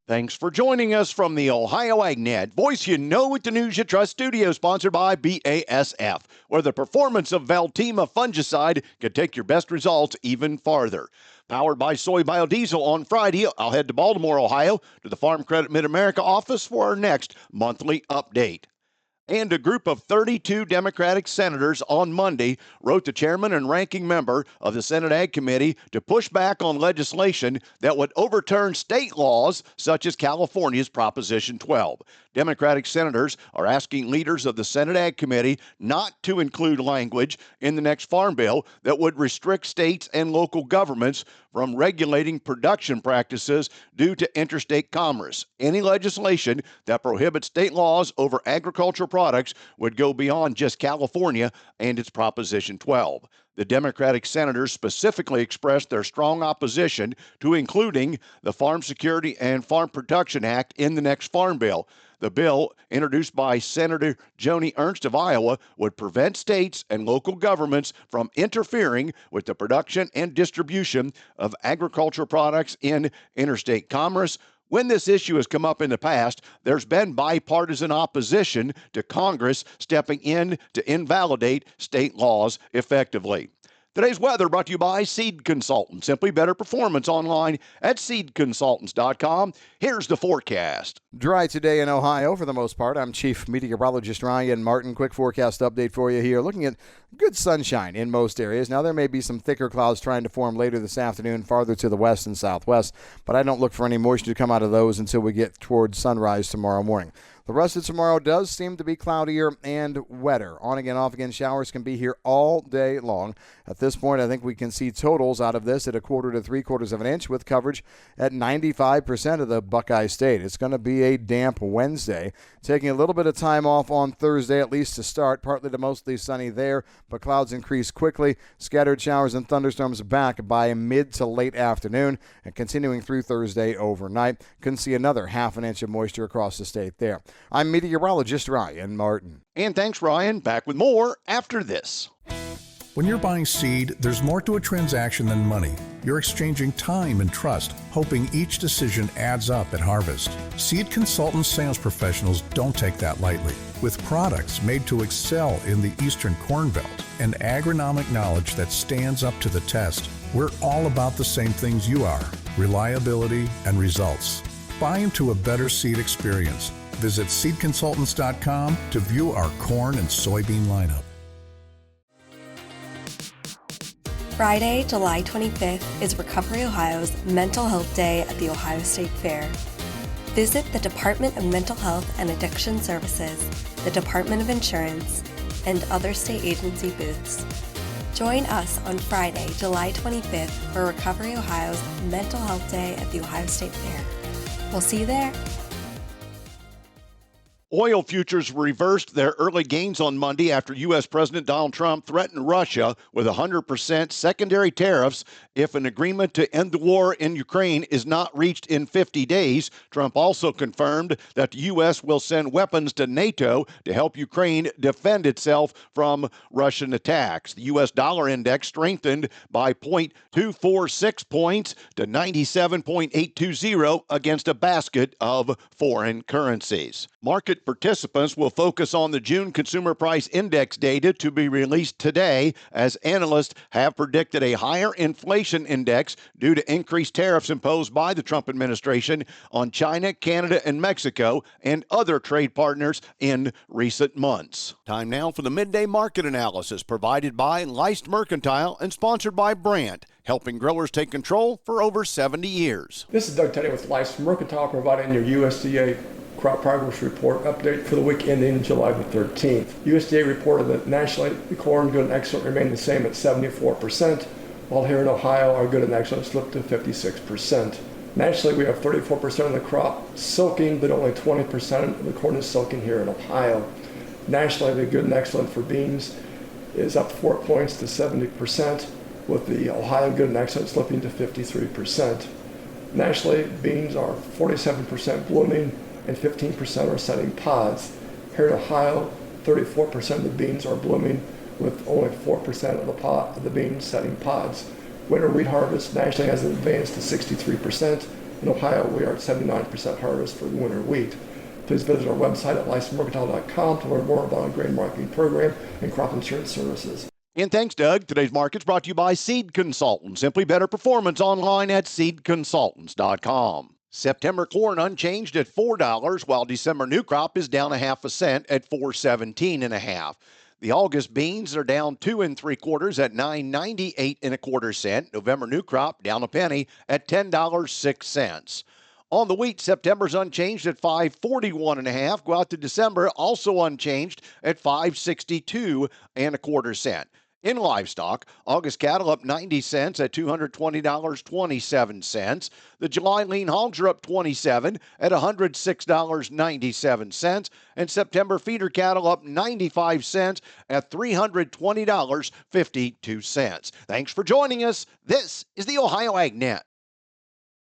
Thanks for joining us from the Ohio AgNet. Voice you know with the news you trust studio, sponsored by BASF, where the performance of Veltima fungicide can take your best results even farther. Powered by soy biodiesel on Friday, I'll head to Baltimore, Ohio, to the Farm Credit Mid-America office for our next monthly update. And a group of 32 Democratic senators on Monday wrote the chairman and ranking member of the Senate Ag Committee to push back on legislation that would overturn state laws such as California's Proposition 12. Democratic senators are asking leaders of the Senate Ag Committee not to include language in the next farm bill that would restrict states and local governments from regulating production practices due to interstate commerce. Any legislation that prohibits state laws over agricultural products would go beyond just California and its Proposition 12. The Democratic senators specifically expressed their strong opposition to including the Farm Security and Farm Production Act in the next farm bill. The bill, introduced by Senator Joni Ernst of Iowa, would prevent states and local governments from interfering with the production and distribution of agricultural products in interstate commerce. When this issue has come up in the past, there's been bipartisan opposition to Congress stepping in to invalidate state laws effectively. Today's weather brought to you by Seed Consultants. Simply better performance online at seedconsultants.com. Here's the forecast. Dry today in Ohio for the most part. I'm Chief Meteorologist Ryan Martin. Quick forecast update for you here. Looking at good sunshine in most areas. Now, there may be some thicker clouds trying to form later this afternoon farther to the west and southwest, but I don't look for any moisture to come out of those until we get towards sunrise tomorrow morning. The rest of tomorrow does seem to be cloudier and wetter. On again, off again showers can be here all day long. At this point, I think we can see totals out of this at 1/4 to 3/4 of an inch with coverage at 95% of the Buckeye State. It's going to be a damp Wednesday. Taking a little bit of time off on Thursday, at least to start. Partly to mostly sunny there, but clouds increase quickly. Scattered showers and thunderstorms back by mid to late afternoon and continuing through Thursday overnight. Can see another 1/2 inch of moisture across the state there. I'm meteorologist Ryan Martin. And thanks, Ryan. Back with more after this. When you're buying seed, there's more to a transaction than money. You're exchanging time and trust, hoping each decision adds up at harvest. Seed Consultants sales professionals don't take that lightly. With products made to excel in the Eastern Corn Belt and agronomic knowledge that stands up to the test, we're all about the same things you are: reliability and results. Buy into a better seed experience. Visit seedconsultants.com to view our corn and soybean lineup. Friday, July 25th is Recovery Ohio's Mental Health Day at the Ohio State Fair. Visit the Department of Mental Health and Addiction Services, the Department of Insurance, and other state agency booths. Join us on Friday, July 25th for Recovery Ohio's Mental Health Day at the Ohio State Fair. We'll see you there. Oil futures reversed their early gains on Monday after U.S. President Donald Trump threatened Russia with 100% secondary tariffs if an agreement to end the war in Ukraine is not reached in 50 days. Trump also confirmed that the U.S. will send weapons to NATO to help Ukraine defend itself from Russian attacks. The U.S. dollar index strengthened by 0.246 points to 97.820 against a basket of foreign currencies. Market participants will focus on the June Consumer Price Index data to be released today, as analysts have predicted a higher inflation index due to increased tariffs imposed by the Trump administration on China, Canada, and Mexico and other trade partners in recent months. Time now for the Midday Market Analysis, provided by Leist Mercantile and sponsored by Brandt, helping growers take control for over 70 years. This is Doug Teddy with Leist Mercantile, providing your USDA Crop Progress Report update for the week ending July the 13th. USDA reported that nationally, the corn good and excellent remained the same at 74%, while here in Ohio, our good and excellent slipped to 56%. Nationally, we have 34% of the crop silking, but only 20% of the corn is silking here in Ohio. Nationally, the good and excellent for beans is up 4 points to 70%, with the Ohio good and excellent slipping to 53%. Nationally, beans are 47% blooming, and 15% are setting pods. Here in Ohio, 34% of the beans are blooming, with only 4% of the beans setting pods. Winter wheat harvest nationally has advanced to 63%, In Ohio, we are at 79% harvest for winter wheat. Please visit our website at licensedmercantile.com to learn more about our grain marketing program and crop insurance services. And thanks, Doug. Today's market's brought to you by Seed Consultants. Simply better performance online at seedconsultants.com. September corn unchanged at $4, while December new crop is down a half a cent at $4.17 The August beans are down 2 3/4 at $9.98 1/4. November new crop down a penny at $10.06. On the wheat, September's unchanged at $5.41 Go out to December, also unchanged at $5.62 1/4. In livestock, August cattle up 90 cents at $220.27. The July lean hogs are up 27 at $106.97. And September feeder cattle up 95 cents at $320.52. Thanks for joining us. This is the Ohio AgNet.